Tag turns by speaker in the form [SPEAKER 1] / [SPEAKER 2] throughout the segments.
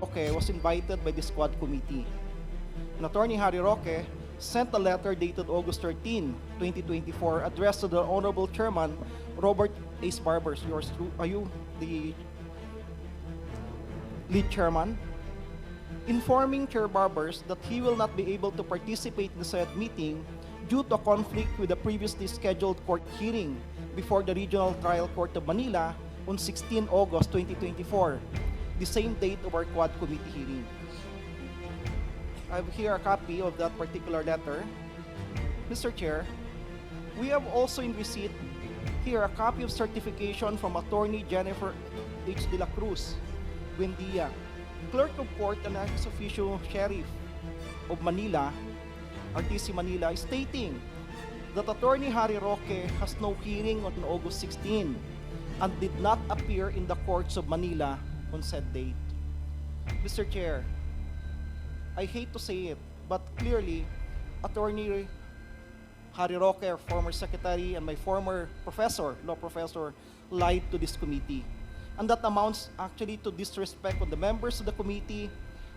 [SPEAKER 1] Roque was invited by the squad committee. And Attorney Harry Roque sent a letter dated August 13, 2024, addressed to the Honorable Chairman, Robert Ace Barbers. Yours true. Are you the lead chairman? Informing Chair Barbers that he will not be able to participate in the said meeting due to a conflict with the previously scheduled court hearing before the Regional Trial Court of Manila on 16 August 2024, the same date of our Quad Committee hearing. I have here a copy of that particular letter. Mr. Chair, we have also in receipt here a copy of certification from Attorney Jennifer H. de la Cruz, Buendia, Clerk of Court and ex officio Sheriff of Manila, RTC Manila, stating that Attorney Harry Roque has no hearing on August 16 and did not appear in the courts of Manila on said date. Mr. Chair, I hate to say it, but clearly, Attorney Harry Roque, our former secretary, and my former professor, law professor, lied to this committee. And that amounts actually to disrespect on the members of the committee,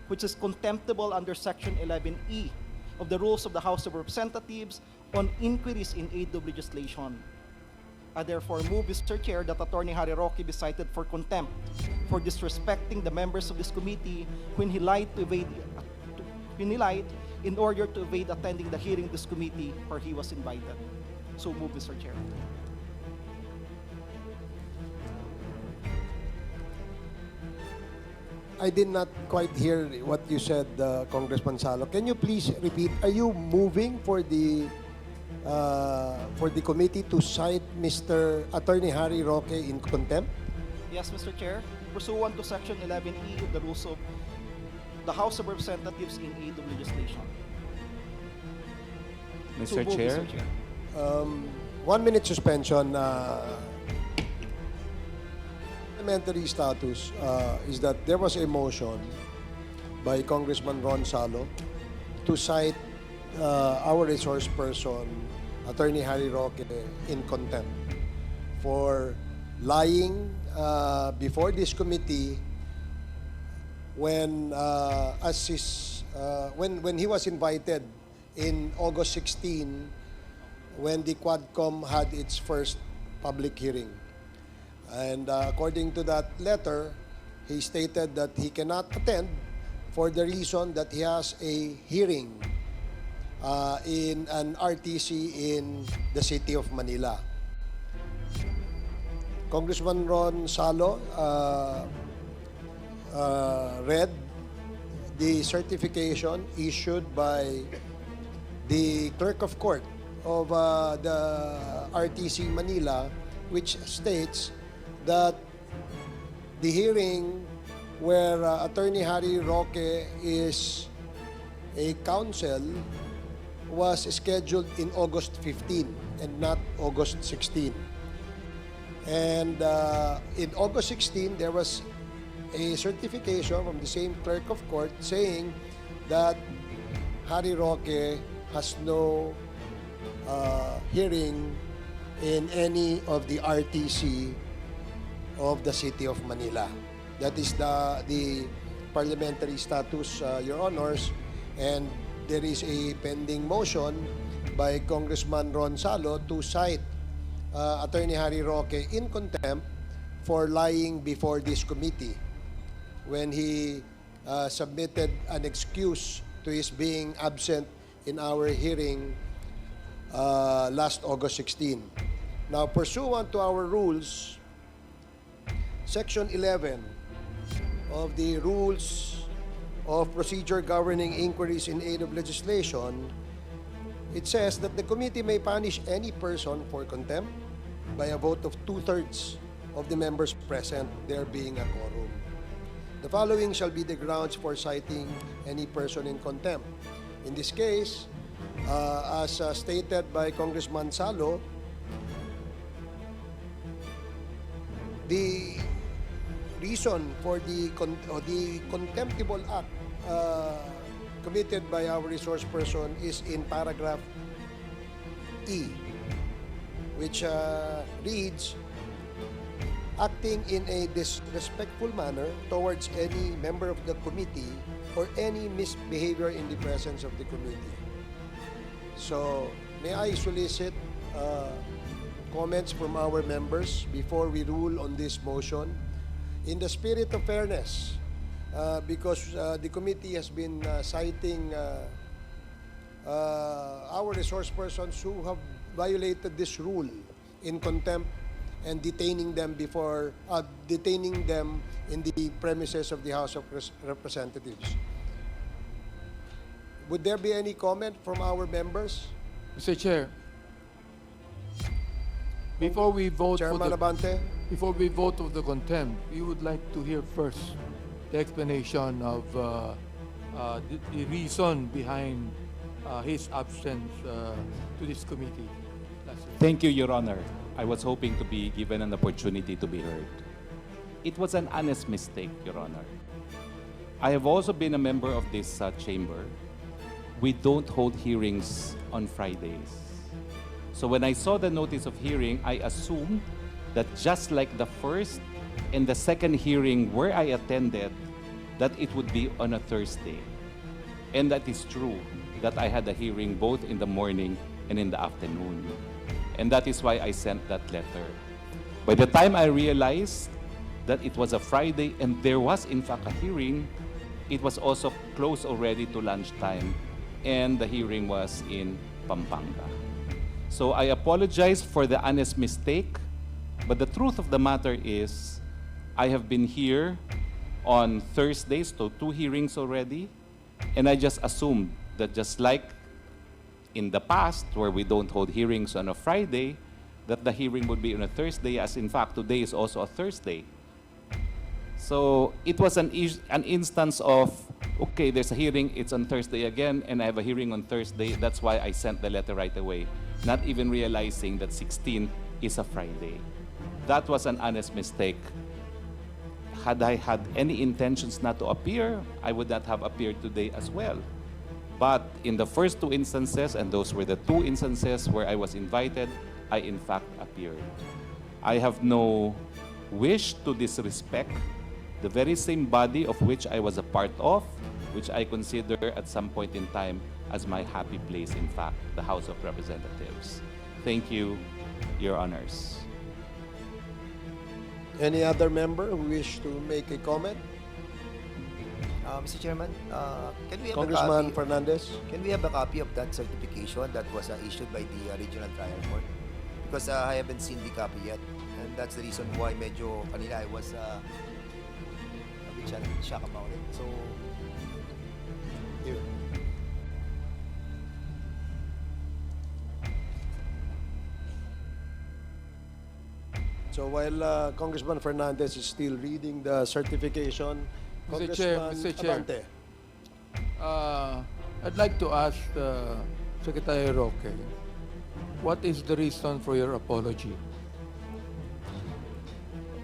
[SPEAKER 1] which is contemptible under Section 11E of the Rules of the House of Representatives on inquiries in aid of legislation. I therefore move, Mr. Chair, that Attorney Harry Roque be cited for contempt for disrespecting the members of this committee when he lied in order to evade attending the hearing of this committee where he was invited. So move, Mr. Chair.
[SPEAKER 2] I did not quite hear what you said, Congressman Salo. Can you please repeat? Are you moving for the committee to cite Mr. Attorney Harry Roque in contempt?
[SPEAKER 1] Yes, Mr. Chair. Pursuant to Section 11E of the Rules of the House of Representatives in aid of legislation. So
[SPEAKER 3] Mr.
[SPEAKER 1] move,
[SPEAKER 3] Chair?
[SPEAKER 1] Mr. Chair.
[SPEAKER 2] 1 minute suspension. Parliamentary status is that there was a motion by Congressman Ron Salo to cite our resource person, Attorney Harry Roque, in contempt for lying before this committee when when he was invited in August 16 when the Quadcom had its first public hearing. And according to that letter, he stated that he cannot attend for the reason that he has a hearing in an RTC in the city of Manila. Congressman Ron Salo read the certification issued by the Clerk of Court of the RTC Manila, which states that the hearing where Attorney Harry Roque is a counsel was scheduled in August 15 and not August 16. And in August 16, there was a certification from the same Clerk of Court saying that Harry Roque has no hearing in any of the RTC of the City of Manila. That is the parliamentary status, Your Honors, and there is a pending motion by Congressman Ron Salo to cite Attorney Harry Roque in contempt for lying before this committee when he submitted an excuse to his being absent in our hearing last August 16. Now, pursuant to our rules, Section 11 of the Rules of Procedure Governing Inquiries in Aid of Legislation, it says that the committee may punish any person for contempt by a vote of 2/3 of the members present, there being a quorum. The following shall be the grounds for citing any person in contempt. In this case, as stated by Congressman Salo, the reason for the contemptible act committed by our resource person is in paragraph E, which reads, acting in a disrespectful manner towards any member of the committee or any misbehavior in the presence of the committee. So, may I solicit comments from our members before we rule on this motion? In the spirit of fairness, because the committee has been citing our resource persons who have violated this rule in contempt and detaining them in the premises of the House of Representatives. Would there be any comment from our members?
[SPEAKER 3] Mr. Chair, before we vote
[SPEAKER 2] Chairman Abante?
[SPEAKER 3] before we vote of the contempt, we would like to hear first the explanation of the reason behind his absence to this committee.
[SPEAKER 4] Thank you, Your Honor. I was hoping to be given an opportunity to be heard. It was an honest mistake, Your Honor. I have also been a member of this chamber. We don't hold hearings on Fridays. So when I saw the notice of hearing, I assumed that just like the first and the second hearing where I attended, that it would be on a Thursday. And that is true, that I had a hearing both in the morning and in the afternoon. And that is why I sent that letter. By the time I realized that it was a Friday and there was in fact a hearing, it was also close already to lunchtime, and the hearing was in Pampanga. So I apologize for the honest mistake, but the truth of the matter is I have been here on Thursdays, so 2 hearings already, and I just assumed that just like in the past, where we don't hold hearings on a Friday, that the hearing would be on a Thursday, as in fact today is also a Thursday. So it was an instance of, okay, there's a hearing, it's on Thursday again, and I have a hearing on Thursday. That's why I sent the letter right away, not even realizing that 16 is a Friday. That was an honest mistake. Had I had any intentions not to appear, I would not have appeared today as well. But in the first 2 instances, and those were the 2 instances where I was invited, I in fact appeared. I have no wish to disrespect the very same body of which I was a part of, which I consider at some point in time as my happy place, in fact, the House of Representatives. Thank you, Your Honors.
[SPEAKER 2] Any other member who wish to make a comment?
[SPEAKER 5] Mr. Chairman, can we have
[SPEAKER 2] Congressman
[SPEAKER 5] a copy?
[SPEAKER 2] Fernandez?
[SPEAKER 5] Can we have a copy of that certification that was issued by the Regional Trial Court? Because I haven't seen the copy yet, and that's the reason why medyo kanina I was a bit shocked about it. So,
[SPEAKER 2] Here. So while Congressman Fernandez is still reading the certification,
[SPEAKER 3] Mr. Chair,
[SPEAKER 2] Congressman
[SPEAKER 3] Mr. Chair.
[SPEAKER 2] Abante.
[SPEAKER 3] I'd like to ask Secretary Roque, what is the reason for your apology?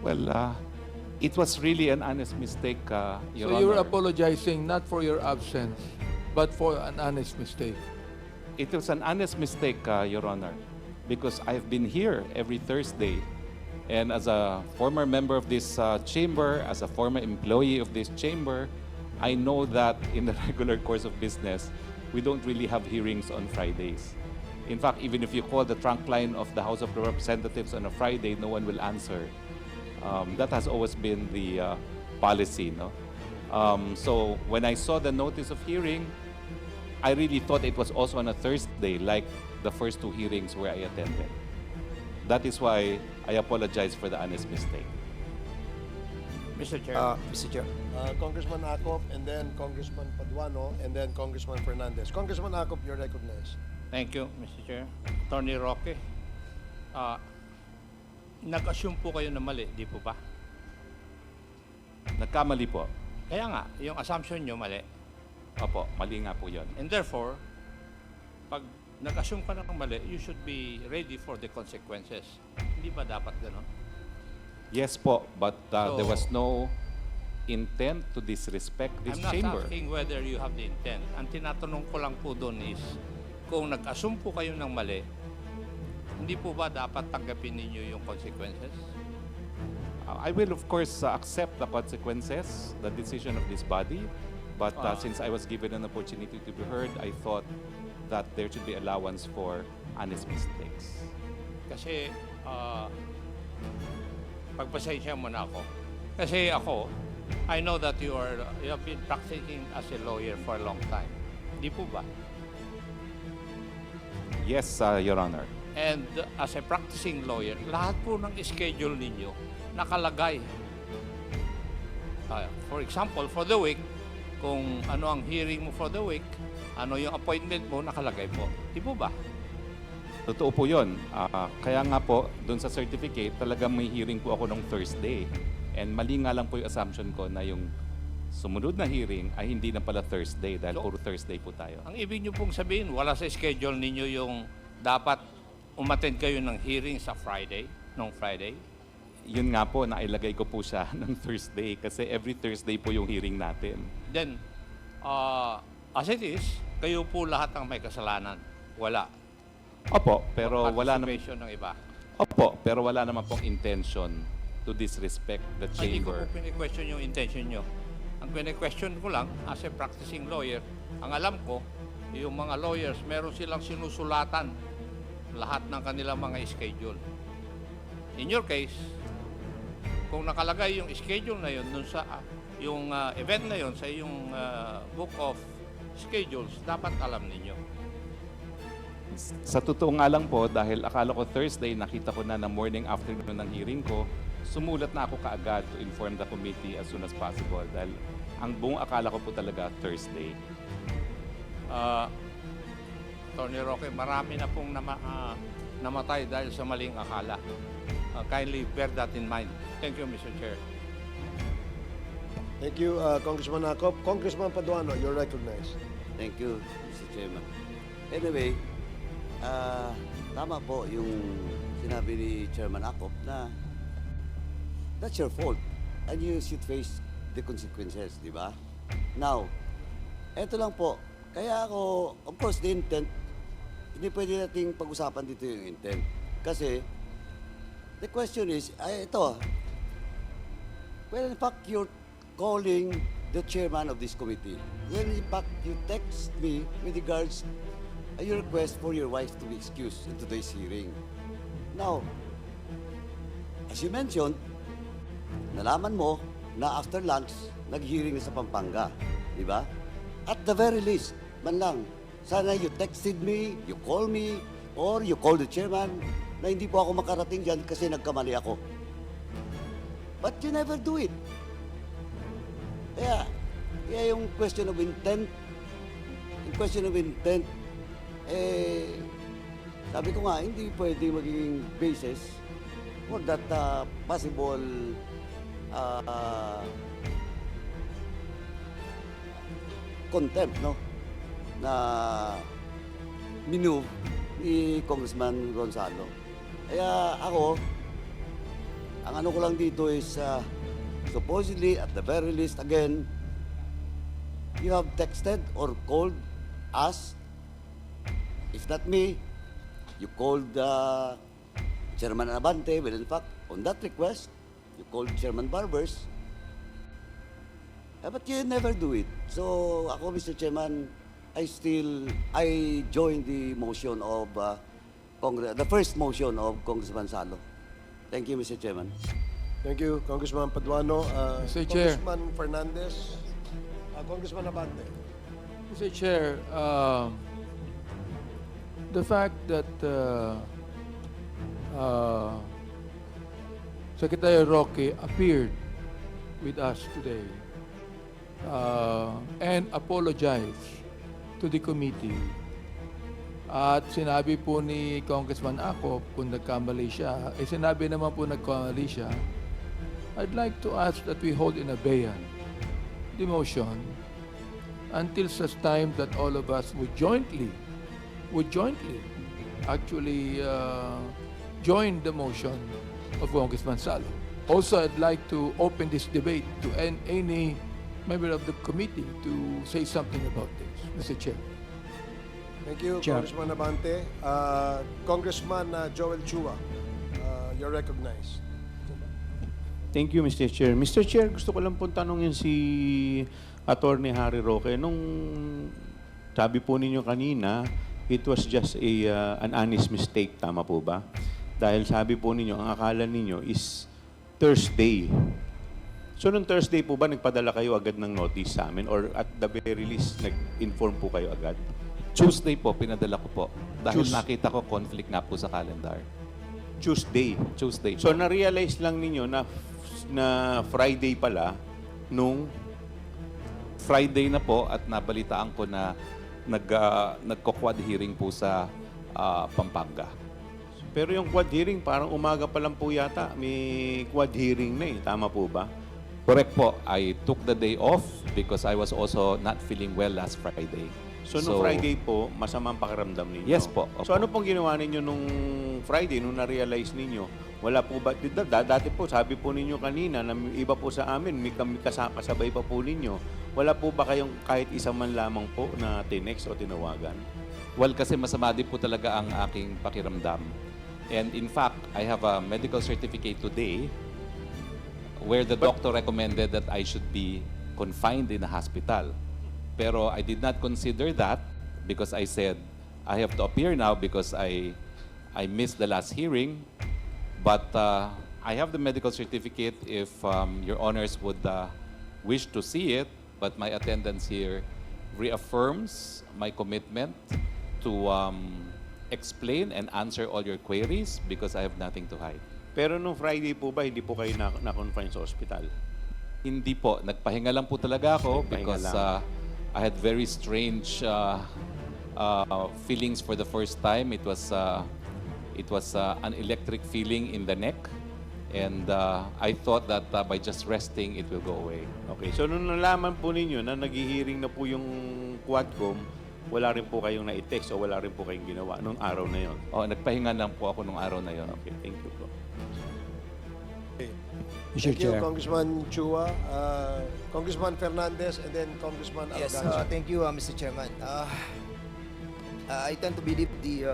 [SPEAKER 4] Well, it was really an honest mistake, Your
[SPEAKER 3] So
[SPEAKER 4] Honor.
[SPEAKER 3] you're apologizing not for your absence, but for an honest mistake.
[SPEAKER 4] It was an honest mistake, Your Honor, because I've been here every Thursday. And as a former member of this chamber, as a former employee of this chamber, I know that in the regular course of business, we don't really have hearings on Fridays. In fact, even if you call the trunk line of the House of Representatives on a Friday, no one will answer. That has always been the policy, no? So when I saw the notice of hearing, I really thought it was also on a Thursday, like the first 2 hearings where I attended. That is why I apologize for the honest mistake.
[SPEAKER 5] Mr. Chair.
[SPEAKER 2] Congressman Acop, and then Congressman Paduano, and then Congressman Fernandez. Congressman Acop, you're recognized.
[SPEAKER 6] Thank you, Mr. Chair. Attorney Roque, nag-assume po kayo na mali, di po ba?
[SPEAKER 4] Nagkamali po.
[SPEAKER 6] Kaya nga, yung assumption nyo mali.
[SPEAKER 4] Opo, mali nga po yun.
[SPEAKER 6] And therefore, pag nag-assume ka na ng mali, you should be ready for the consequences. Hindi ba dapat gano'n?
[SPEAKER 4] Yes po, but
[SPEAKER 6] So-
[SPEAKER 4] there was no intent to disrespect this
[SPEAKER 6] I'm not
[SPEAKER 4] chamber.
[SPEAKER 6] asking whether you have the intent. Ang tinatanong ko lang po doon is, kung nag-assume po kayo ng mali, hindi po ba dapat tanggapin ninyo yung consequences?
[SPEAKER 4] I will, of course, accept the consequences, the decision of this body. But since I was given an opportunity to be heard, I thought that there should be allowance for honest mistakes.
[SPEAKER 6] Kasi, pagpasensya mo na ako. Kasi ako, I know that you have been practicing as a lawyer for a long time. Di po ba?
[SPEAKER 4] Yes, Your Honor.
[SPEAKER 6] And as a practicing lawyer, lahat po ng schedule ninyo nakalagay. For example, for the week, kung ano ang hearing mo for the week, ano yung appointment mo, nakalagay po. Di po ba?
[SPEAKER 4] Totoo po yun. Kaya nga po, doon sa certificate, talagang may hearing po ako nung Thursday. And mali nga lang po yung assumption ko na yung sumunod na hearing ay hindi na pala Thursday dahil puro Thursday po tayo.
[SPEAKER 6] Ang ibig nyo pong sabihin, wala sa schedule ninyo yung dapat umattend kayo ng hearing sa Friday, nung Friday?
[SPEAKER 4] Yun nga po, nailagay ko po siya ng Thursday kasi every Thursday po yung hearing natin.
[SPEAKER 6] Then, as it is, kayo po lahat ang may kasalanan. Wala.
[SPEAKER 4] Opo, pero wala naman.
[SPEAKER 6] Participation ng iba.
[SPEAKER 4] Opo, pero wala naman pong intention to disrespect the
[SPEAKER 6] Hindi ko
[SPEAKER 4] chamber.
[SPEAKER 6] po pini-question yung intention nyo. Ang pini-question ko lang, as a practicing lawyer, ang alam ko, yung mga lawyers, meron silang sinusulatan lahat ng kanilang mga schedule. In your case, kung nakalagay yung schedule na yun, dun sa, yung event na yun sa yung book of schedules, dapat alam ninyo.
[SPEAKER 4] Sa totoo nga lang po, dahil akala ko Thursday, nakita ko na morning afternoon ng hearing ko, sumulat na ako kaagad to inform the committee as soon as possible dahil ang buong akala ko po talaga Thursday.
[SPEAKER 6] Tony Roque, marami na pong namatay dahil sa maling akala. Kindly bear that in mind. Thank you, Mr. Chair.
[SPEAKER 2] Thank you, Congressman Acop. Congressman Paduano, you're recognized.
[SPEAKER 7] Thank you, Mr. Chairman. Anyway, tama po yung sinabi ni Chairman Acop na that's your fault and you should face the consequences, di ba? Now, eto lang po. Kaya ako, of course, the intent, hindi pwede nating pag-usapan dito yung intent. Kasi, the question is, well, in fact, you're calling the chairman of this committee. When in fact, you text me with regards your request for your wife to be excused in today's hearing. Now, as you mentioned, nalaman mo na after lunch, nag-hearing sa Pampanga. Di ba? At the very least, man lang, sana you texted me, you call me, or you call the chairman na hindi po ako makarating dyan kasi nagkamali ako. But you never do it. Kaya yung question of intent, sabi ko nga, hindi pwede maging basis for that possible contempt, no? Na minove ni Congressman Gonzalo. Kaya ako, ang ano ko lang dito is supposedly, at the very least, again, you have texted or called us. If not me, you called Chairman Abante. Well, in fact, on that request, you called Chairman Barbers. But you never do it. So, ako, Mr. Chairman, I joined the motion of the first motion of Congressman Salo. Thank you, Mr. Chairman.
[SPEAKER 2] Thank you, Congressman Paduano.
[SPEAKER 3] Mr. Chair.
[SPEAKER 2] Congressman Fernandez. Congressman Abante.
[SPEAKER 3] Mr. Chair, the fact that Secretary Roque appeared with us today and apologized to the committee at sinabi po ni Congressman Acop kung nagkamali siya, sinabi naman po nagkamali siya, I'd like to ask that we hold in abeyance the motion until such time that all of us would jointly actually join the motion of Congressman Salo. Also, I'd like to open this debate to any member of the committee to say something about this, Mr. Chair.
[SPEAKER 2] Thank you,
[SPEAKER 8] Chair.
[SPEAKER 2] Congressman Abante. Congressman Joel Chua, you're recognized.
[SPEAKER 8] Thank you, Mr. Chair. Mr. Chair, gusto ko lang pong tanongin si Attorney Harry Roque. Nung sabi po ninyo kanina, it was just an honest mistake. Tama po ba? Dahil sabi po ninyo, ang akala ninyo is Thursday. So, nung Thursday po ba, nagpadala kayo agad ng notice sa amin? Or at the very least, nag-inform po kayo agad?
[SPEAKER 4] Tuesday po, pinadala ko po. Dahil
[SPEAKER 8] Tues-
[SPEAKER 4] nakita ko conflict nga po sa calendar.
[SPEAKER 8] Tuesday.
[SPEAKER 4] Tuesday
[SPEAKER 8] So,
[SPEAKER 4] po.
[SPEAKER 8] na-realize lang ninyo na Friday pala nung
[SPEAKER 4] Friday na po at nabalitaan ko na nagko-quad hearing po sa Pampanga.
[SPEAKER 8] pero yung quad hearing, parang umaga pa lang po yata. May quad hearing na eh. Tama po ba?
[SPEAKER 4] Correct po. I took the day off because I was also not feeling well last Friday.
[SPEAKER 8] So, nung Friday po, masamang pakiramdam ninyo?
[SPEAKER 4] Yes po. Opo.
[SPEAKER 8] So, ano pong ginawa ninyo nung Friday, nung na-realize ninyo? Wala po ba? Dati po, sabi po ninyo kanina, na iba po sa amin, may kasabay pa po ninyo. Wala po ba kayong kahit isang man lamang po na tinext o tinawagan?
[SPEAKER 4] Well, kasi masama din po talaga ang aking pakiramdam. And in fact, I have a medical certificate today where the doctor recommended that I should be confined in a hospital. Pero I did not consider that because I said, I have to appear now because I missed the last hearing. But I have the medical certificate if your honors would wish to see it. But my attendance here reaffirms my commitment to explain and answer all your queries because I have nothing to hide.
[SPEAKER 8] Pero nung Friday po ba, hindi po kayo na-confine sa ospital?
[SPEAKER 4] Hindi po. Nagpahinga lang po talaga ako
[SPEAKER 8] Nagpahinga
[SPEAKER 4] because
[SPEAKER 8] lang.
[SPEAKER 4] I had very strange feelings for the first time. It was an electric feeling in the neck. And I thought that by just resting, it will go away.
[SPEAKER 8] Okay, so nung nalaman po ninyo na naghihiring na po yung Quadcom, wala rin po kayong na-text o wala rin po kayong ginawa nung araw na yon.
[SPEAKER 4] Oh, nagpahinga lang po ako nung araw na yon.
[SPEAKER 8] Okay, thank you po.
[SPEAKER 9] Mr.
[SPEAKER 2] Thank you,
[SPEAKER 9] Chair.
[SPEAKER 2] Congressman Chua. Congressman Fernandez, and then Congressman
[SPEAKER 5] Yes,
[SPEAKER 2] Arganza.
[SPEAKER 5] thank you, Mr. Chairman. I tend to believe the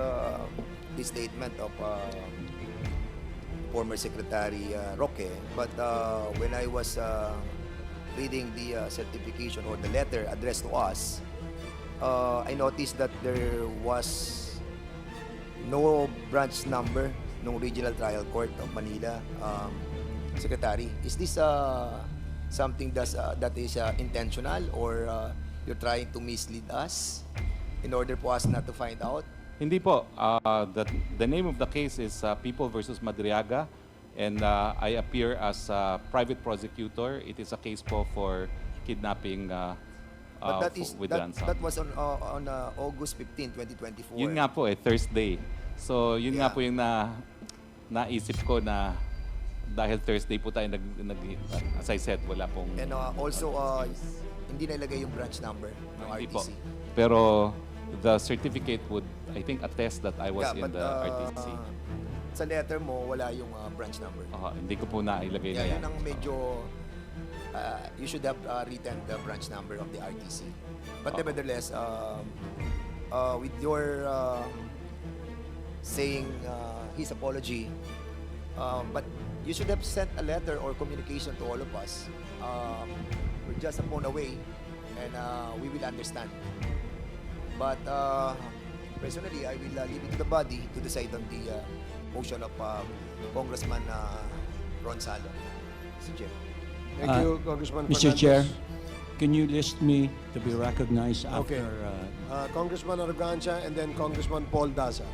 [SPEAKER 5] statement of former Secretary Roque, but when I was reading the certification or the letter addressed to us, I noticed that there was no branch number ng Regional Trial Court of Manila. Secretary, is this something that is intentional or you're trying to mislead us in order for us not to find out?
[SPEAKER 4] Hindi po. The name of the case is People versus Madriaga, and I appear as a private prosecutor. It is a case po for kidnapping
[SPEAKER 5] But
[SPEAKER 4] with ransom.
[SPEAKER 5] that was on August 15, 2024.
[SPEAKER 4] Yun nga po Thursday. So yun nga
[SPEAKER 5] Yeah.
[SPEAKER 4] po yung naisip ko na dahil Thursday po tayo as I said, wala pong...
[SPEAKER 5] And also, hindi nailagay yung branch number ng
[SPEAKER 4] Hindi
[SPEAKER 5] RTC.
[SPEAKER 4] po. Pero the certificate would, I think, attest that I was
[SPEAKER 5] Yeah,
[SPEAKER 4] in
[SPEAKER 5] but,
[SPEAKER 4] the RTC.
[SPEAKER 5] Sa letter mo, wala yung branch number.
[SPEAKER 4] Hindi ko po nailagay na
[SPEAKER 5] Yeah,
[SPEAKER 4] yan.
[SPEAKER 5] yun ang medyo... you should have written the branch number of the RTC. But nevertheless, with your saying his apology, but you should have sent a letter or communication to all of us. We're just a phone away, and we will understand. But personally, I will leave it to the body to decide on the motion of Congressman Ron Salo. Mr. Chair.
[SPEAKER 2] Thank you, Congressman
[SPEAKER 9] Mr.
[SPEAKER 2] Fernandez.
[SPEAKER 9] Chair, can you list me to be recognized
[SPEAKER 2] Okay.
[SPEAKER 9] after...
[SPEAKER 2] Congressman Arganza, and then Congressman Paul Daza.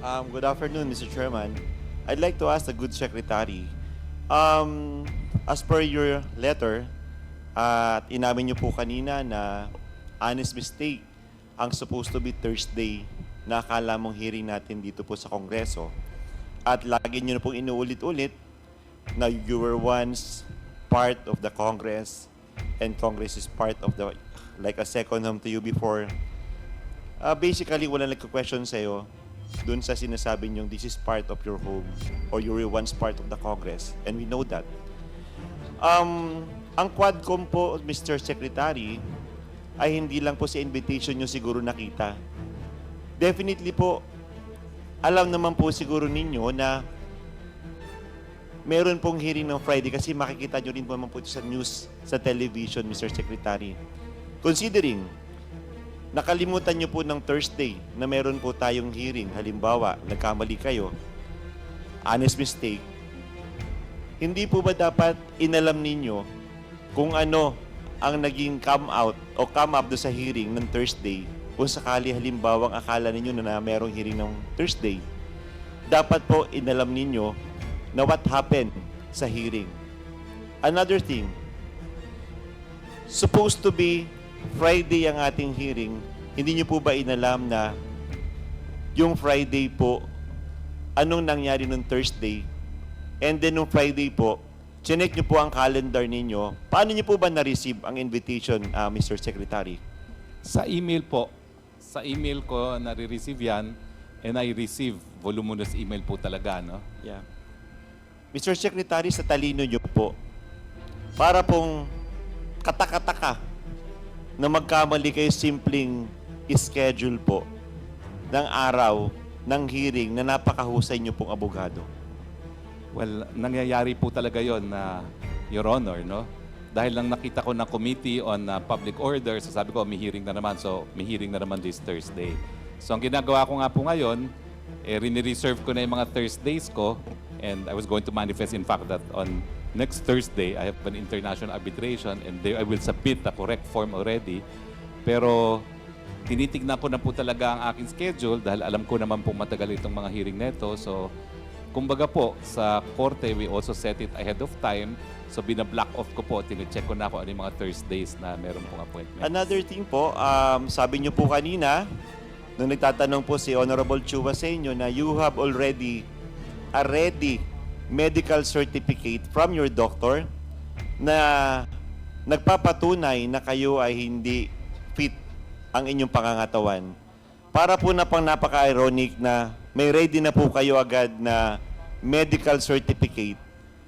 [SPEAKER 10] Good afternoon, Mr. Chairman. I'd like to ask the good secretary, as per your letter, at inamin niyo po kanina na honest mistake ang supposed to be Thursday na akala mong hearing natin dito po sa Kongreso. At lagi niyo na pong inuulit-ulit na you were once part of the Congress and Congress is part of the, like a second home to you before. Basically, walang nagka-question sa'yo dun sa sinasabi niyong this is part of your home or you were once part of the Congress, and we know that. Ang Quadcom po, Mr. Secretary, ay hindi lang po sa invitation niyo siguro nakita. Definitely po, alam naman po siguro ninyo na meron pong hearing ng Friday kasi makikita nyo rin po naman po ito sa news, sa television, Mr. Secretary. Considering, nakalimutan nyo po ng Thursday na meron po tayong hearing, halimbawa, nagkamali kayo, honest mistake, hindi po ba dapat inalam ninyo kung ano ang naging come out o come up do sa hearing ng Thursday kung sakali halimbawang akala ninyo na merong hearing ng Thursday? Dapat po inalam ninyo na what happened sa hearing. Another thing, supposed to be Friday ang ating hearing, hindi nyo po ba inalam na yung Friday po, anong nangyari nung Thursday, and then nung Friday po, chinek nyo po ang calendar ninyo. Paano nyo po ba na-receive ang invitation, Mr. Secretary?
[SPEAKER 4] Sa email po, sa email ko nare-receive yan, and I receive voluminous email po talaga, no?
[SPEAKER 10] Yeah. Mr. Secretary, sa talino nyo po, para pong katakataka na magkamali kayo simpleng schedule po ng araw ng hearing na napakahusay nyo pong abogado.
[SPEAKER 4] Well, nangyayari po talaga yon na, Your Honor, no? Dahil lang nakita ko ng Committee on Public Order, so sabi ko, may hearing na naman. So, may hearing na naman this Thursday. So, ang ginagawa ko nga po ngayon, rini-reserve ko na yung mga Thursdays ko, and I was going to manifest, in fact, that on next Thursday, I have an international arbitration, and there I will submit the correct form already. Pero, tinitignan ko na po talaga ang aking schedule dahil alam ko naman po matagal itong mga hearing neto. So, kumbaga po, sa korte, we also set it ahead of time. So, bina-block off ko po, tine-check ko na ako ano yung mga Thursdays na meron pong appointment.
[SPEAKER 10] Another thing po, sabi nyo po kanina, nung nagtatanong po si Honorable Chua sa inyo na you have already a ready medical certificate from your doctor na nagpapatunay na kayo ay hindi fit ang inyong pangangatawan. Para po na pang napaka-ironic na may ready na po kayo agad na medical certificate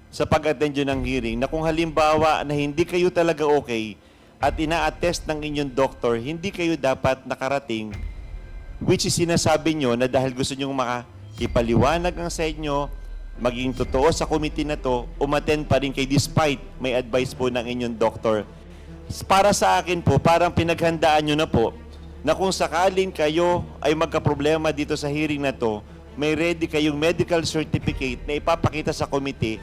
[SPEAKER 10] sa pag-attend nyo ng hearing na kung halimbawa na hindi kayo talaga okay at ina-attest ng inyong doktor, hindi kayo dapat nakarating, which is sinasabi nyo na dahil gusto nyo makipaliwanag ang sa inyo, maging totoo sa committee na to, umattend pa rin kayo despite may advice po ng inyong doktor. Para sa akin po, parang pinaghandaan nyo na po na kung sakaling kayo ay magkaproblema dito sa hearing na to, may ready kayong medical certificate na ipapakita sa committee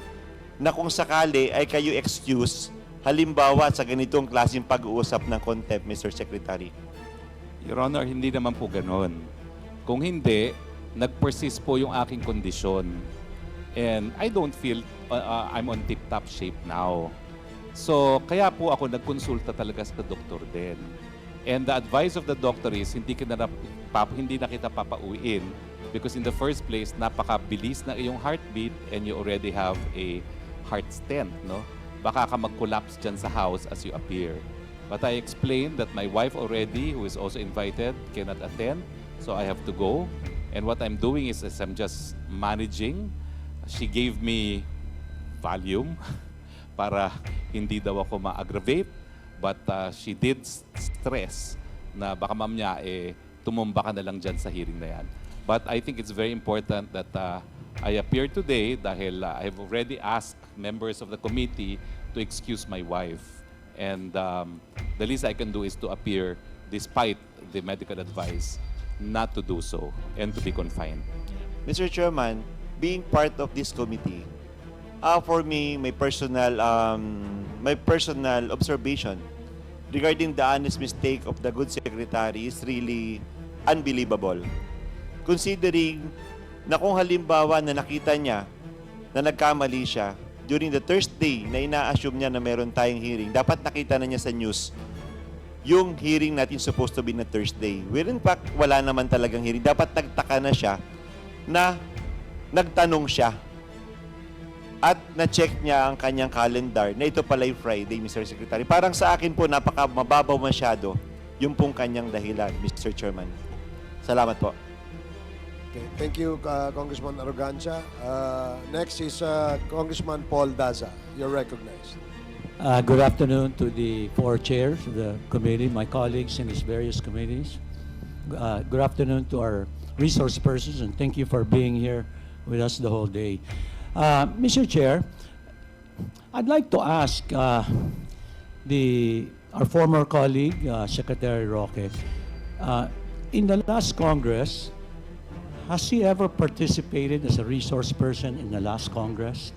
[SPEAKER 10] na kung sakali ay kayo excuse, halimbawa sa ganitong klaseng pag-uusap ng contempt, Mr. Secretary.
[SPEAKER 4] Your Honor, hindi naman po ganon. Kung hindi, nag-persist po yung aking kondisyon. And I don't feel I'm on tip-top shape now. So, kaya po ako nagkonsulta talaga sa doktor din. And the advice of the doctor is, hindi na kita papauwiin because in the first place, napakabilis na iyong heartbeat and you already have a heart stent, no? Baka ka mag-collapse dyan sa house as you appear. But I explained that my wife already, who is also invited, cannot attend, so I have to go. And what I'm doing is I'm just managing. She gave me Valium para hindi daw ako ma-aggravate. But she did stress na baka mamaya tumumba ka na lang dyan sa hearing na yan. But I think it's very important that I appear today dahil I have already asked members of the committee to excuse my wife. And the least I can do is to appear despite the medical advice not to do so and to be confined.
[SPEAKER 10] Mr. Chairman, being part of this committee, for me, my personal observation regarding the honest mistake of the good secretary is really unbelievable. Considering na kung halimbawa na nakita niya na nagkamali siya during the Thursday na ina-assume niya na meron tayong hearing, dapat nakita na niya sa news yung hearing natin supposed to be na Thursday. Where in fact, wala naman talagang hearing. Dapat nagtaka na siya na nagtanong siya at na-check niya ang kanyang calendar na ito pala yung Friday, Mr. Secretary. Parang sa akin po, napaka-mababaw masyado yung pong kanyang dahilan, Mr. Chairman. Salamat po.
[SPEAKER 2] Okay, thank you, Congressman Arrogancia. Next is Congressman Paul Daza. You're recognized.
[SPEAKER 9] Good afternoon to the four chairs of the committee, my colleagues in these various committees. Good afternoon to our resource persons, and thank you for being here with us the whole day. Mr. Chair, I'd like to ask our former colleague, Secretary Roque, in the last Congress, has he ever participated as a resource person in the last Congress?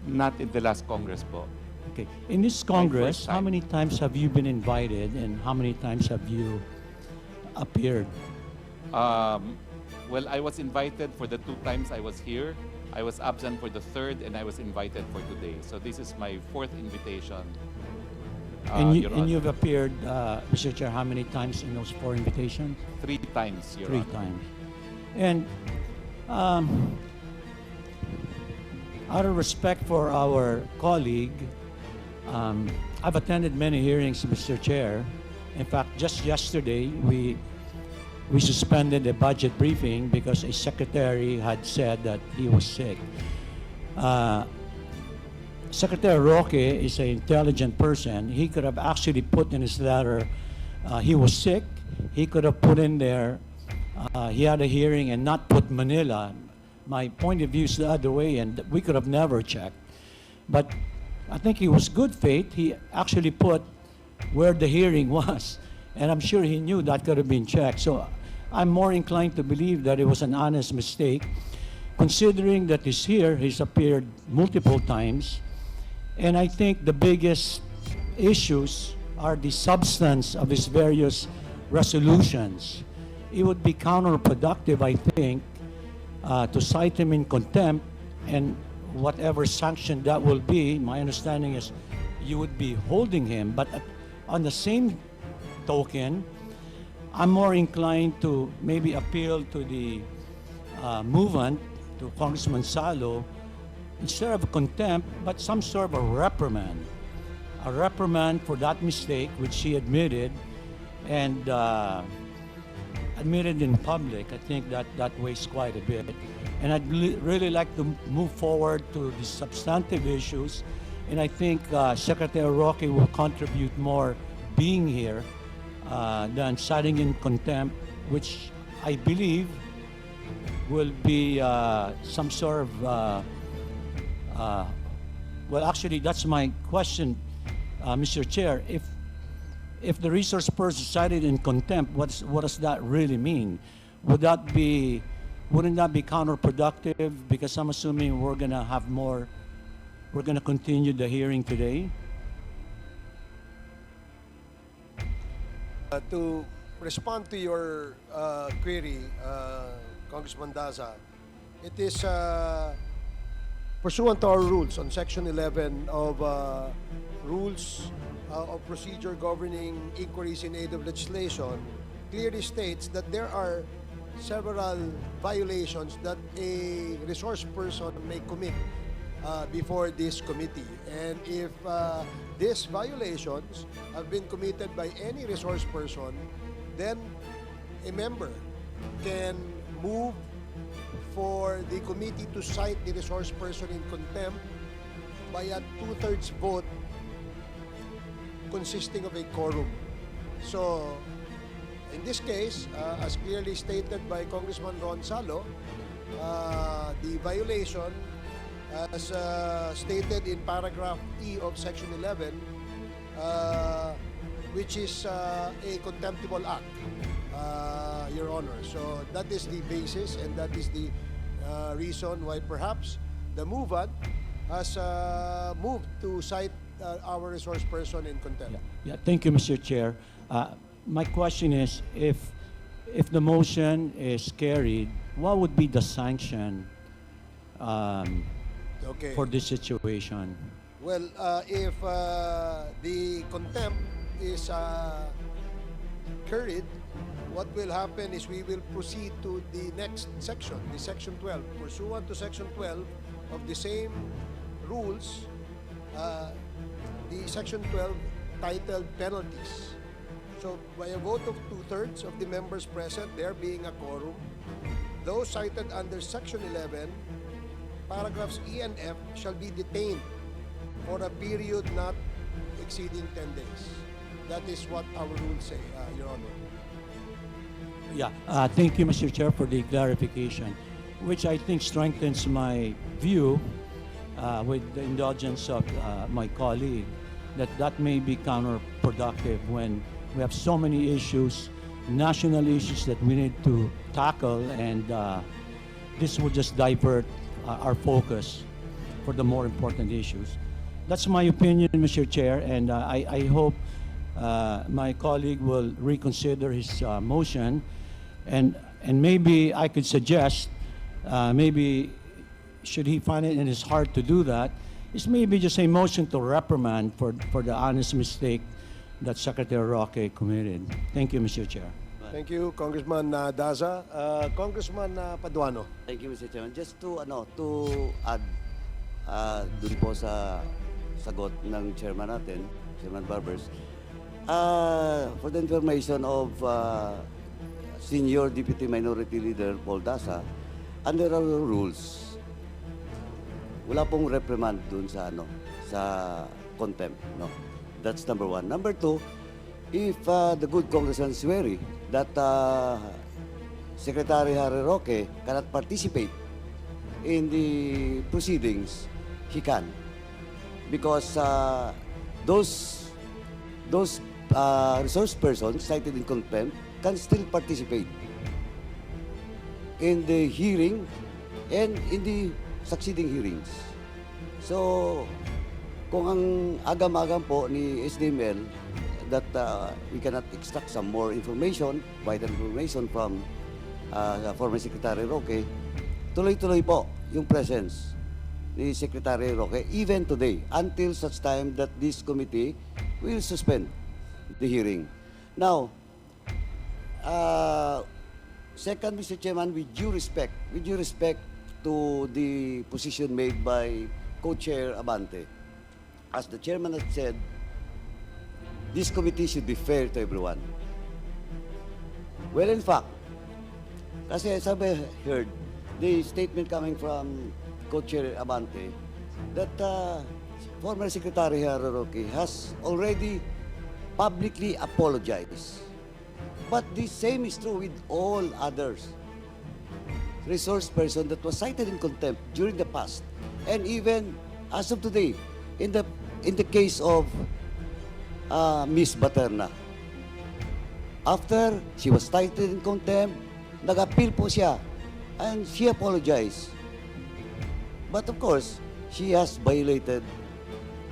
[SPEAKER 4] Not in the last Congress po.
[SPEAKER 9] Okay. In this Congress,
[SPEAKER 4] first
[SPEAKER 9] how
[SPEAKER 4] time.
[SPEAKER 9] many times have you been invited and how many times have you appeared?
[SPEAKER 4] Well, I was invited for the 2 times I was here. I was absent for the 3rd, and I was invited for today. So this is my 4th invitation. Your
[SPEAKER 9] And
[SPEAKER 4] Honor.
[SPEAKER 9] you've appeared, Mr. Chair, how many times in those 4 invitations?
[SPEAKER 4] 3 times, Your
[SPEAKER 9] 3
[SPEAKER 4] Honor.
[SPEAKER 9] times. And out of respect for our colleague, I've attended many hearings, Mr. Chair. In fact, just yesterday, we suspended a budget briefing because a secretary had said that he was sick. Secretary Roque is an intelligent person. He could have actually put in his letter, he was sick. He could have put in there, he had a hearing and not put Manila. My point of view is the other way, and we could have never checked. But I think he was good faith. He actually put where the hearing was, and I'm sure he knew that could have been checked. So I'm more inclined to believe that it was an honest mistake, considering that he's here, he's appeared multiple times, and I think the biggest issues are the substance of his various resolutions. It would be counterproductive, I think, to cite him in contempt, and whatever sanction that will be, my understanding is you would be holding him. But on the same token, I'm more inclined to maybe appeal to the movement, to Congressman Salo, instead of contempt, but some sort of a reprimand. A reprimand for that mistake, which he admitted, and admitted in public. I think that weighs quite a bit. And I'd really like to move forward to the substantive issues. And I think Secretary Roque will contribute more being here than citing in contempt, which I believe will be some sort of, well, actually, that's my question, Mr. Chair. If the resource person cited in contempt, what does that really mean? Wouldn't that be counterproductive? Because I'm assuming we're gonna continue the hearing today.
[SPEAKER 2] To respond to your query, Congressman Daza, it is pursuant to our rules on Section 11 of Rules of Procedure Governing Inquiries in Aid of Legislation, clearly states that there are several violations that a resource person may commit before this committee. And if these violations have been committed by any resource person, then a member can move for the committee to cite the resource person in contempt by a 2/3 vote consisting of a quorum. So, in this case, as clearly stated by Congressman Ron Salo, the violation, as stated in paragraph E of Section 11, which is a contemptible act, Your Honor. So that is the basis, and that is the reason why perhaps the movant has moved to cite our resource person in contempt.
[SPEAKER 9] Yeah, thank you, Mr. Chair. My question is, if the motion is carried, what would be the sanction
[SPEAKER 2] Okay.
[SPEAKER 9] for this situation?
[SPEAKER 2] Well, if the contempt is carried, what will happen is we will proceed to the next section, the Section 12. Pursuant to Section 12 of the same rules, the Section 12 titled penalties. So by a vote of 2/3 of the members present, there being a quorum, those cited under Section 11, paragraphs E and F shall be detained for a period not exceeding 10 days. That is what our rules say, Your Honor.
[SPEAKER 9] Yeah, thank you, Mr. Chair, for the clarification. which I think strengthens my view, with the indulgence of my colleague, that may be counterproductive when we have so many issues, national issues that we need to tackle, and this will just divert our focus for the more important issues. That's my opinion, Mr. Chair, and I hope my colleague will reconsider his motion, and maybe I could suggest, maybe should he find it in his heart to do that, is maybe just a motion to reprimand for the honest mistake that Secretary Roque committed. Thank you, Mr. Chair.
[SPEAKER 2] Thank you, Congressman Daza. Congressman Paduano.
[SPEAKER 7] Thank you, Mr. Chairman. Just to add dun po sa sagot ng chairman natin, Chairman Barbers. For the information of Senior Deputy Minority Leader Paul Daza, under our rules, wala pong reprimand dun sa contempt, no. That's number one. Number two, if the good congressman is wary that Secretary Harry Roque cannot participate in the proceedings, he can. Because those resource persons cited in contempt can still participate in the hearing and in the succeeding hearings. So, kung ang agam-agam po ni SDML that we cannot extract some more information, vital information from former Secretary Roque, tuloy-tuloy po yung presence ni Secretary Roque even today until such time that this committee will suspend the hearing. Now, second, Mr. Chairman, with due respect to the position made by Co-Chair Abante, as the chairman has said, this committee should be fair to everyone. Well, in fact, kasi as I heard, the statement coming from Co-Chair Abante that former Secretary Harry Roque has already publicly apologized. But the same is true with all others. Resource person that was cited in contempt during the past, and even as of today, in the case of Miss Baterna. After she was cited in contempt, nag-appeal po siya, and she apologized. But of course, she has violated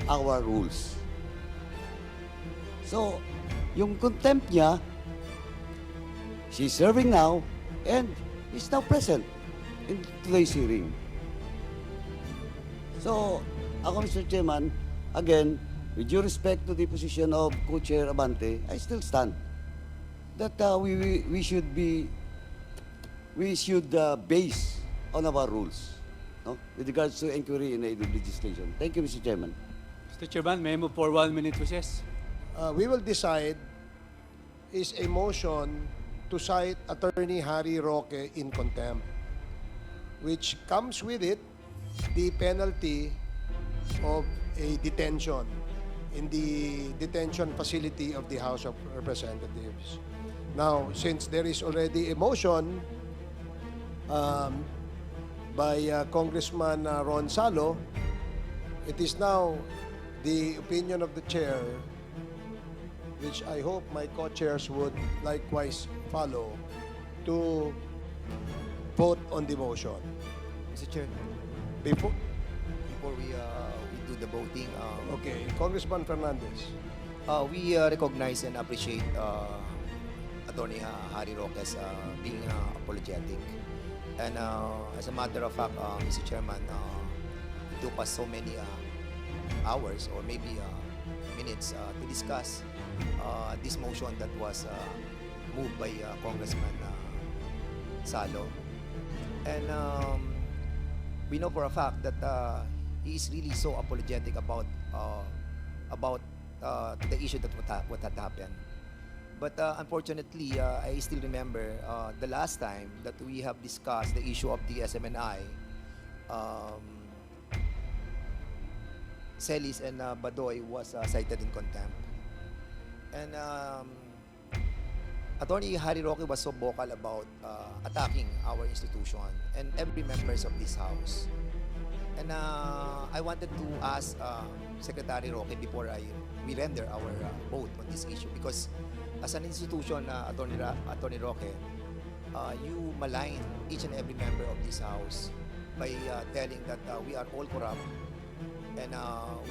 [SPEAKER 7] our rules. So, yung contempt niya, she's serving now, and is now present in today's hearing. So, ako, Mr. Chairman, again, with due respect to the position of Co-Chair Abante, I still stand that we should base on our rules, no, with regards to inquiry in aid of legislation. Thank you, Mr. Chairman.
[SPEAKER 11] Mr. Chairman, may I move for 1 minute recess?
[SPEAKER 2] We will decide is a motion to cite Attorney Harry Roque in contempt, which comes with it the penalty of a detention in the detention facility of the House of Representatives. Now, since there is already a motion by Congressman Ron Salo, it is now the opinion of the chair, which I hope my co-chairs would likewise follow, to vote on the motion.
[SPEAKER 5] Mr. Chair,
[SPEAKER 2] Before,
[SPEAKER 5] we do the voting,
[SPEAKER 2] okay, Congressman Fernandez.
[SPEAKER 5] we recognize and appreciate Attorney Harry Roque as being apologetic. And as a matter of fact, Mr. Chairman, it took us so many hours or maybe minutes to discuss this motion that was moved by Congressman Salo. And we know for a fact that he is really so apologetic about the issue that what had happened. But unfortunately, I still remember the last time that we have discussed the issue of the SMNI, Celis and Badoy was cited in contempt. And Attorney Harry Roque was so vocal about attacking our institution and every members of this house. And I wanted to ask Secretary Roque before we render our vote on this issue, because as an institution, Attorney Roque, you malign each and every member of this house by telling that we are all corrupt and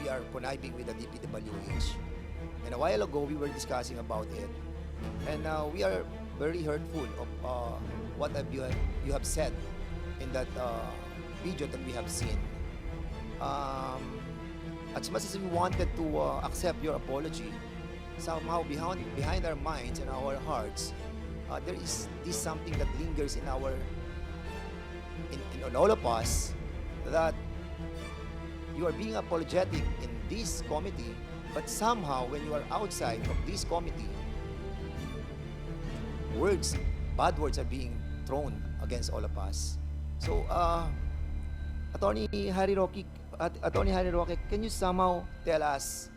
[SPEAKER 5] we are conniving with the DPWH. And a while ago, we were discussing about it, and we are very hurtful of what you have said in that video that we have seen. As much as we wanted to accept your apology, somehow behind our minds and our hearts, there is this something that lingers in all of us, that you are being apologetic in this committee, but somehow when you are outside of this committee, bad words are being thrown against all of us. So, Attorney Harry Roque, can you somehow tell us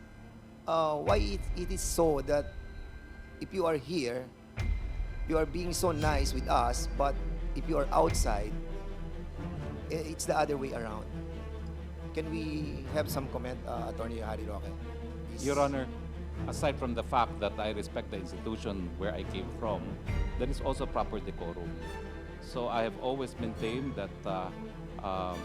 [SPEAKER 5] why it is so that if you are here, you are being so nice with us, but if you are outside, it's the other way around? Can we have some comment, Attorney Harry Roque? Please.
[SPEAKER 4] Your Honor, aside from the fact that I respect the institution where I came from, there is also proper decorum. So I have always maintained that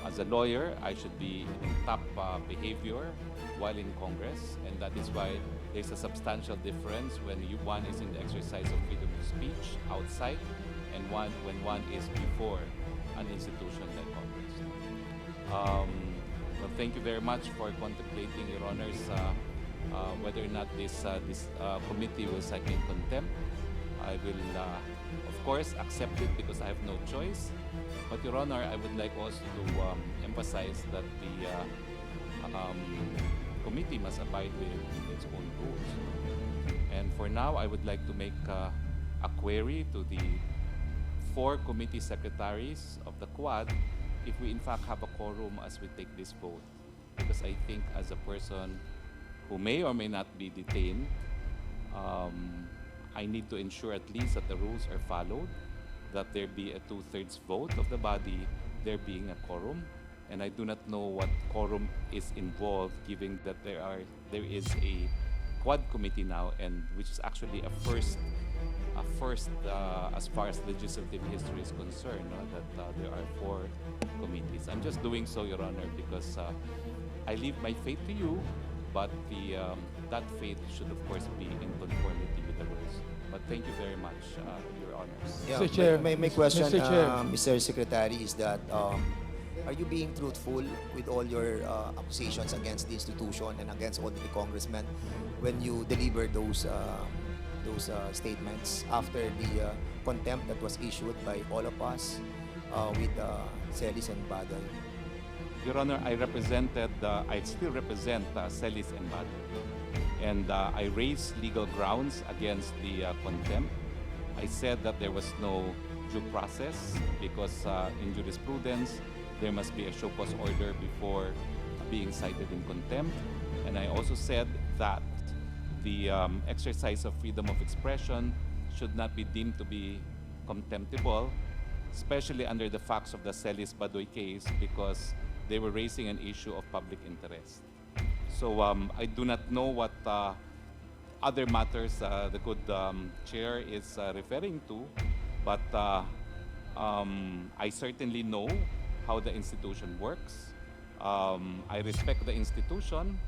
[SPEAKER 4] as a lawyer, I should be in top behavior while in Congress, and that is why there's a substantial difference when one is in the exercise of freedom of speech outside and when one is before an institution like Congress. Well, thank you very much for contemplating, Your Honors, whether or not this committee will cite me in contempt. I will, of course, accept it because I have no choice. But, Your Honor, I would like also to emphasize that the committee must abide with its own rules. And for now, I would like to make a query to the 4 committee secretaries of the Quad if we in fact have a quorum as we take this vote. Because I think as a person who may or may not be detained, I need to ensure at least that the rules are followed, that there be a 2/3 vote of the body, there being a quorum. And I do not know what quorum is involved, given that there is a Quad committee now, and which is actually a first as far as legislative history is concerned, no? That there are 4 committees. I'm just doing so, Your Honor, because I leave my faith to you, but that faith should, of course, be in conformity with the rules. But thank you very much, Your Honors.
[SPEAKER 5] Yeah,
[SPEAKER 3] Mr. Chair,
[SPEAKER 5] my question,
[SPEAKER 3] Mr. Chair.
[SPEAKER 5] Mr. Secretary, is that are you being truthful with all your accusations against the institution and against all the congressmen when you deliver those statements after the contempt that was issued by all of us with Celis and Badoy?
[SPEAKER 4] Your Honor, I still represent Celis and Badoy. And I raised legal grounds against the contempt. I said that there was no due process because in jurisprudence, there must be a show cause order before being cited in contempt. And I also said that the exercise of freedom of expression should not be deemed to be contemptible, especially under the facts of the Celis Badoy case, because they were raising an issue of public interest. So I do not know what other matters the good chair is referring to, but I certainly know how the institution works. I respect the institution,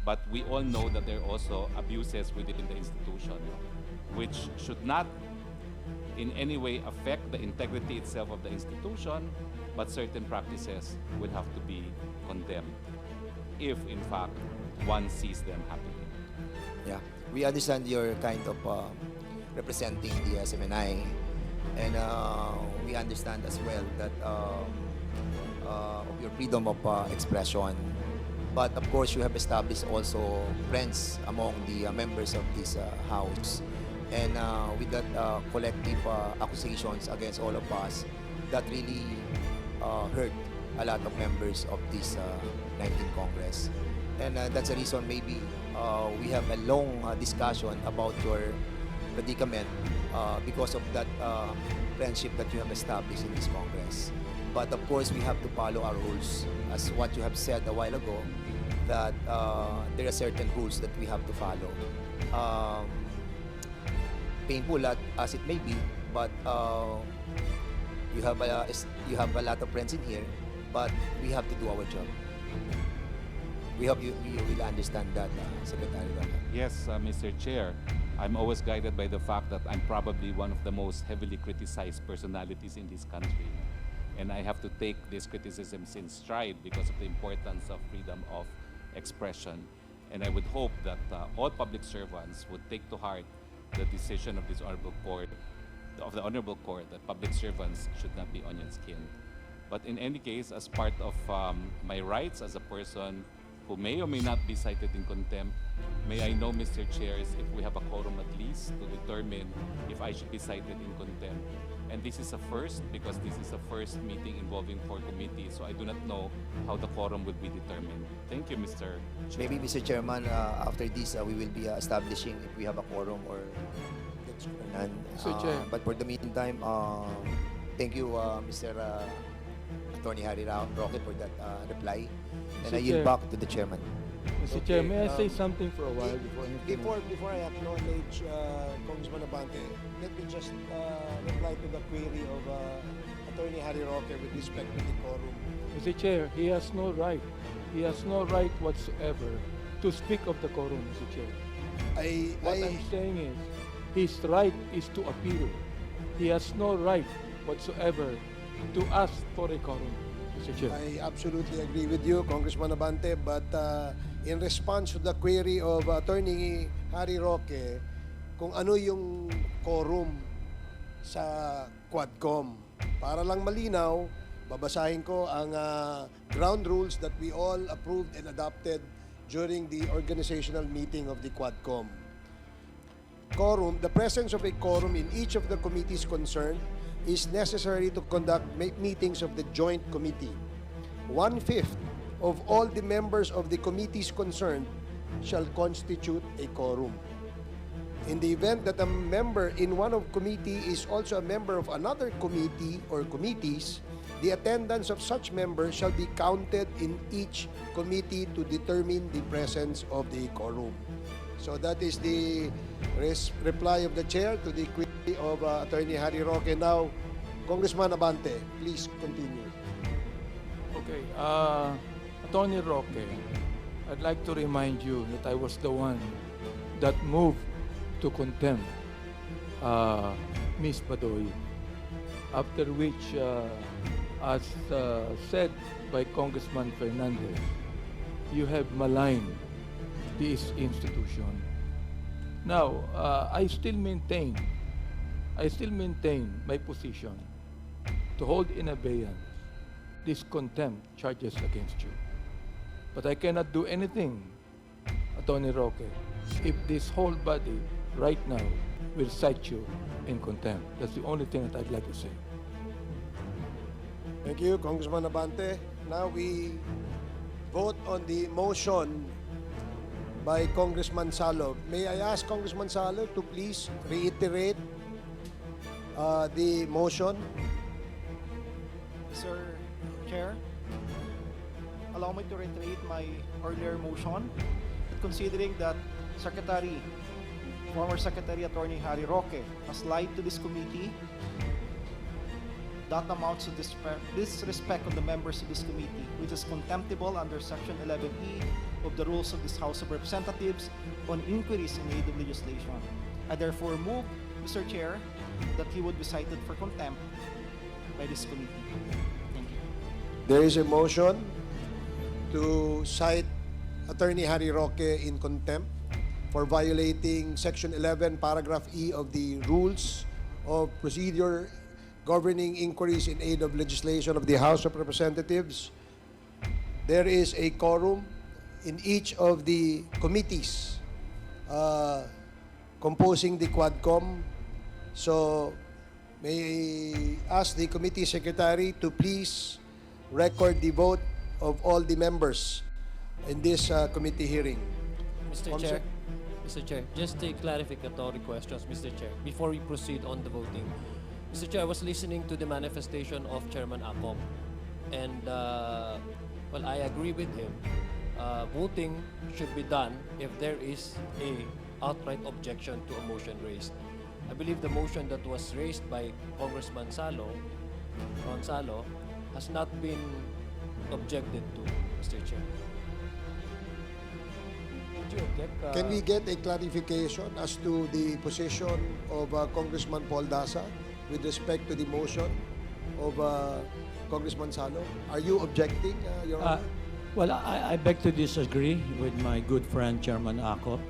[SPEAKER 4] but we all know that there are also abuses within the institution, which should not in any way affect the integrity itself of the institution, but certain practices would have to be condemned if, in fact, one sees them happening.
[SPEAKER 5] Yeah, we understand you're kind of representing the SMNI, and we understand as well that of your freedom of expression. But of course, you have established also friends among the members of this house. And with that collective accusations against all of us, that really hurt a lot of members of this 19th Congress. And that's the reason maybe we have a long discussion about your predicament because of that friendship that you have established in this Congress. But of course, we have to follow our rules. As what you have said a while ago, that there are certain rules that we have to follow. Painful as it may be, but you have a lot of friends in here, but we have to do our job. We hope you will understand that, Secretary Roque.
[SPEAKER 4] Yes, Mr. Chair. I'm always guided by the fact that I'm probably one of the most heavily criticized personalities in this country. And I have to take these criticisms in stride because of the importance of freedom of expression. And I would hope that all public servants would take to heart the decision of this honorable court, of the honorable court, that public servants should not be onion-skinned. But in any case, as part of my rights as a person who may or may not be cited in contempt, may I know, Mr. Chairs, if we have a quorum at least to determine if I should be cited in contempt. And this is a first because this is a first meeting involving 4 committees, so I do not know how the quorum will be determined. Thank you, Mr. Chair.
[SPEAKER 5] Maybe, Mr. Chairman, after this, we will be establishing if we have a quorum or none.
[SPEAKER 3] Mr. Chair.
[SPEAKER 5] But for the meantime, thank you, Mr. Attorney Harry Roque, for that reply. And
[SPEAKER 3] Mr.
[SPEAKER 5] I yield
[SPEAKER 3] Chair.
[SPEAKER 5] back to the chairman.
[SPEAKER 3] Mr.
[SPEAKER 2] Okay,
[SPEAKER 3] Chair, may I say something for a while
[SPEAKER 2] Before I acknowledge Congressman Abante, let me just reply to the query of Attorney Harry Roque with respect to the quorum.
[SPEAKER 3] Mr. Chair, he has no right. He has no right whatsoever to speak of the quorum, Mr. Chair. What I'm saying is, his right is to appeal. He has no right whatsoever to ask for a quorum, Mr. Chair.
[SPEAKER 2] I absolutely agree with you, Congressman Abante, but in response to the query of Attorney Harry Roque, kung ano yung quorum sa Quadcom. Para lang malinaw, babasahin ko ang ground rules that we all approved and adopted during the organizational meeting of the Quadcom. Quorum, the presence of a quorum in each of the committees concerned is necessary to conduct meetings of the joint committee. 1/5 of all the members of the committees concerned shall constitute a quorum. In the event that a member in one of committee is also a member of another committee or committees, the attendance of such member shall be counted in each committee to determine the presence of the quorum. So that is the reply of the chair to the query of Attorney Harry Roque. Now, Congressman Abante, please continue.
[SPEAKER 3] Okay, Attorney Roque, I'd like to remind you that I was the one that moved to contempt Ms. Badoy, after which, as said by Congressman Fernandez, you have maligned this institution. Now, I still maintain my position to hold in abeyance these contempt charges against you. But I cannot do anything, Attorney Roque, if this whole body right now will cite you in contempt. That's the only thing that I'd like to say.
[SPEAKER 2] Thank you, Congressman Abante. Now we vote on the motion by Congressman Salog. May I ask Congressman Salog to please reiterate the motion?
[SPEAKER 1] Mr. Chair, allow me to reiterate my earlier motion. Considering that former Secretary Attorney Harry Roque has lied to this committee, that amounts to disrespect of the members of this committee, which is contemptible under Section 11E of the rules of this House of Representatives on inquiries in aid of legislation. I therefore move, Mr. Chair, that he would be cited for contempt by this committee. Thank you.
[SPEAKER 2] There is a motion to cite Attorney Harry Roque in contempt for violating Section 11, Paragraph E of the Rules of Procedure governing inquiries in aid of legislation of the House of Representatives. There is a quorum in each of the committees composing the Quadcom. So, may I ask the committee secretary to please record the vote of all the members in this committee hearing.
[SPEAKER 12] Mr. Chair, Mr. Chair, just a clarificatory questions, Mr. Chair, before we proceed on the voting. Mr. Chair, I was listening to the manifestation of Chairman Akop, and well, I agree with him. Voting should be done if there is a outright objection to a motion raised. I believe the motion that was raised by Congressman Ron Salo, has not been objected to, Mr. Chair. Would you object?
[SPEAKER 2] Can we get a clarification as to the position of Congressman Paul Dasa with respect to the motion of Congressman Salo? Are you objecting, Your Honor?
[SPEAKER 9] Well, I beg to disagree with my good friend Chairman Akop.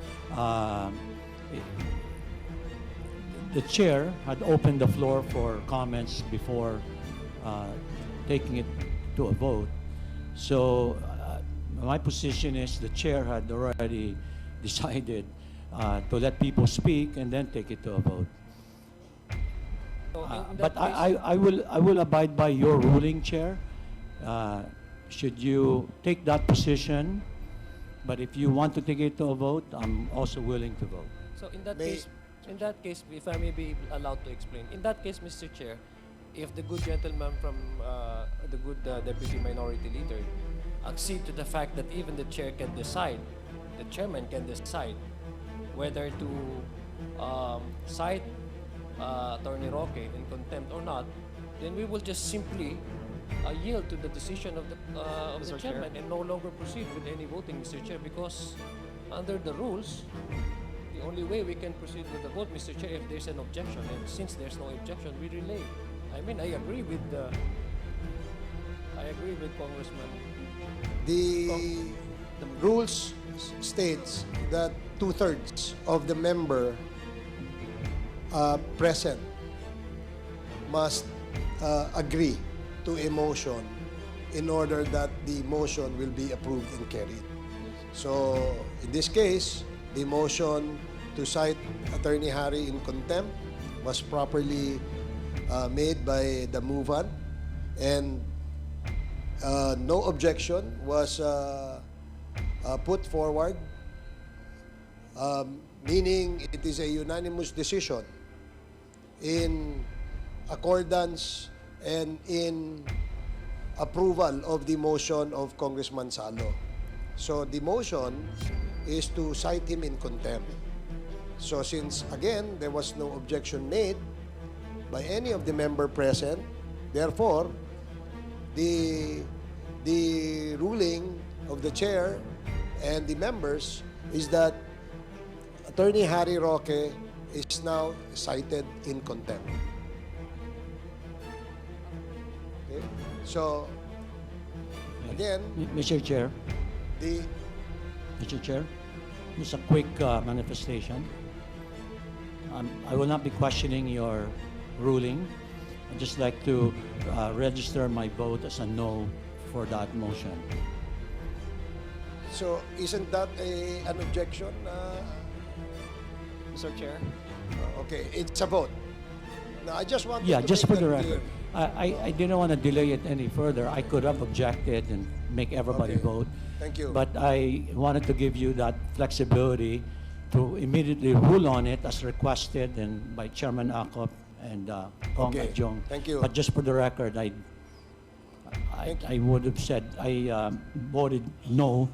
[SPEAKER 9] The chair had opened the floor for comments before taking it to a vote. So my position is the chair had already decided to let people speak and then take it to a vote.
[SPEAKER 12] So in
[SPEAKER 9] But
[SPEAKER 12] that case-
[SPEAKER 9] I will abide by your ruling, Chair. Should you take that position, but if you want to take it to a vote, I'm also willing to vote.
[SPEAKER 12] So in that
[SPEAKER 2] May-
[SPEAKER 12] case, if I may be allowed to explain, in that case, Mr. Chair, if the good gentleman from the good Deputy Minority Leader accede to the fact that even the chair can decide, the chairman can decide whether to cite Attorney Roque in contempt or not, then we will just simply yield to the decision of the
[SPEAKER 1] Mr. Chair.
[SPEAKER 12] chairman and no longer proceed with any voting, Mr. Chair, because under the rules, the only way we can proceed with the vote, Mr. Chair, if there's an objection, and since there's no objection, we relay. I mean, I agree with Congressman.
[SPEAKER 2] The rules states that 2/3 of the member present must agree to a motion in order that the motion will be approved and carried. So, in this case, the motion to cite Attorney Harry in contempt was properly made by the movant, and no objection was put forward, meaning it is a unanimous decision in accordance and in approval of the motion of Congressman Salo. So the motion is to cite him in contempt. So since, again, there was no objection made by any of the member present, therefore, the ruling of the chair and the members is that Attorney Harry Roque is now cited in contempt. Okay? So, again,
[SPEAKER 9] Mr. Chair,
[SPEAKER 2] the
[SPEAKER 9] Mr. Chair, just a quick manifestation. I will not be questioning your ruling. I'd just like to register my vote as a no for that motion.
[SPEAKER 2] so isn't that an objection?
[SPEAKER 1] Mr. Chair.
[SPEAKER 2] Okay, it's a vote. Now, I just want
[SPEAKER 9] Yeah,
[SPEAKER 2] to
[SPEAKER 9] just
[SPEAKER 2] make
[SPEAKER 9] for the
[SPEAKER 2] that clear.
[SPEAKER 9] record. I didn't want to delay it any further. I could have objected and make everybody
[SPEAKER 2] Okay.
[SPEAKER 9] vote.
[SPEAKER 2] Thank you.
[SPEAKER 9] But I wanted to give you that flexibility to immediately rule on it as requested and by Chairman Akop and Kong
[SPEAKER 2] Okay.
[SPEAKER 9] Adjong.
[SPEAKER 2] Thank you.
[SPEAKER 9] But just for the record, I would have said I voted no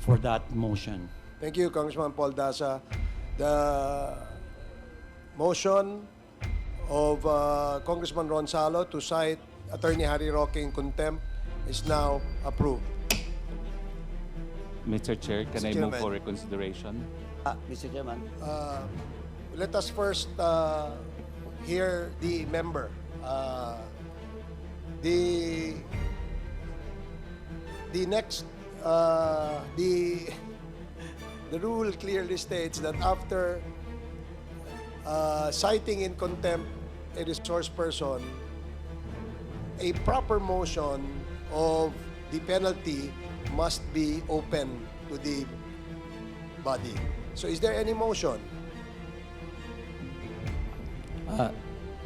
[SPEAKER 9] for that motion.
[SPEAKER 2] Thank you, Congressman Paul Dasa. The motion of Congressman Ron Salo to cite Attorney Harry Roque in contempt is now approved.
[SPEAKER 4] Mr. Chair, can
[SPEAKER 5] Mr.
[SPEAKER 4] I move
[SPEAKER 5] Chairman.
[SPEAKER 4] for reconsideration?
[SPEAKER 7] Mr. Chairman.
[SPEAKER 2] Let us first hear the member. The next the rule clearly states that after citing in contempt a resource person, a proper motion of the penalty must be open to the body. So is there any motion?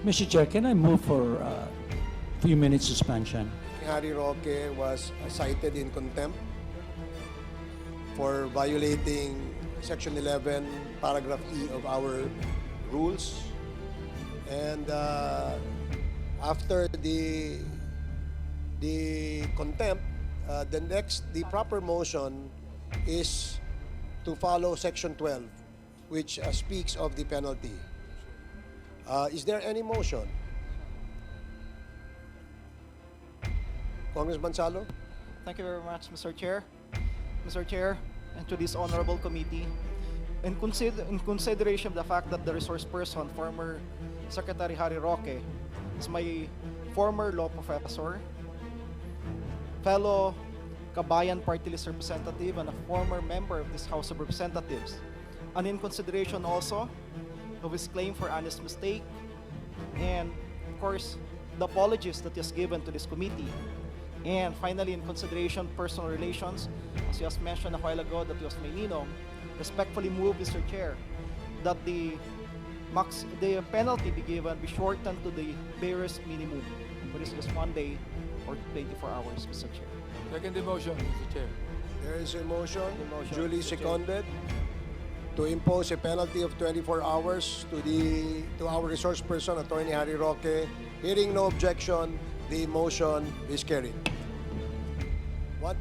[SPEAKER 9] Mr. Chair, can I move for a few minutes suspension?
[SPEAKER 2] Harry Roque was cited in contempt for violating Section 11, Paragraph E of our rules. And after the contempt, the proper motion is to follow Section 12, which speaks of the penalty. Is there any motion? Congressman Salo?
[SPEAKER 1] Thank you very much, Mr. Chair. Mr. Chair, and to this honorable committee, in consideration of the fact that the resource person, former Secretary Harry Roque, is my former law professor, fellow Kabayan Party List representative, and a former member of this House of Representatives, and in consideration also of his claim for honest mistake, and of course, the apologies that he has given to this committee. And finally, in consideration personal relations, as you has mentioned a while ago that he was my ninong, respectfully move, Mr. Chair, that the penalty be given be shortened to the barest minimum, which is just 1 day or 24 hours, Mr. Chair.
[SPEAKER 3] Second the motion, Mr. Chair.
[SPEAKER 2] There is a motion,
[SPEAKER 1] motion,
[SPEAKER 2] duly
[SPEAKER 1] Mr. Chair.
[SPEAKER 2] seconded, to impose a penalty of 24 hours to our resource person, Attorney Harry Roque. Hearing no objection, the motion is carried. What?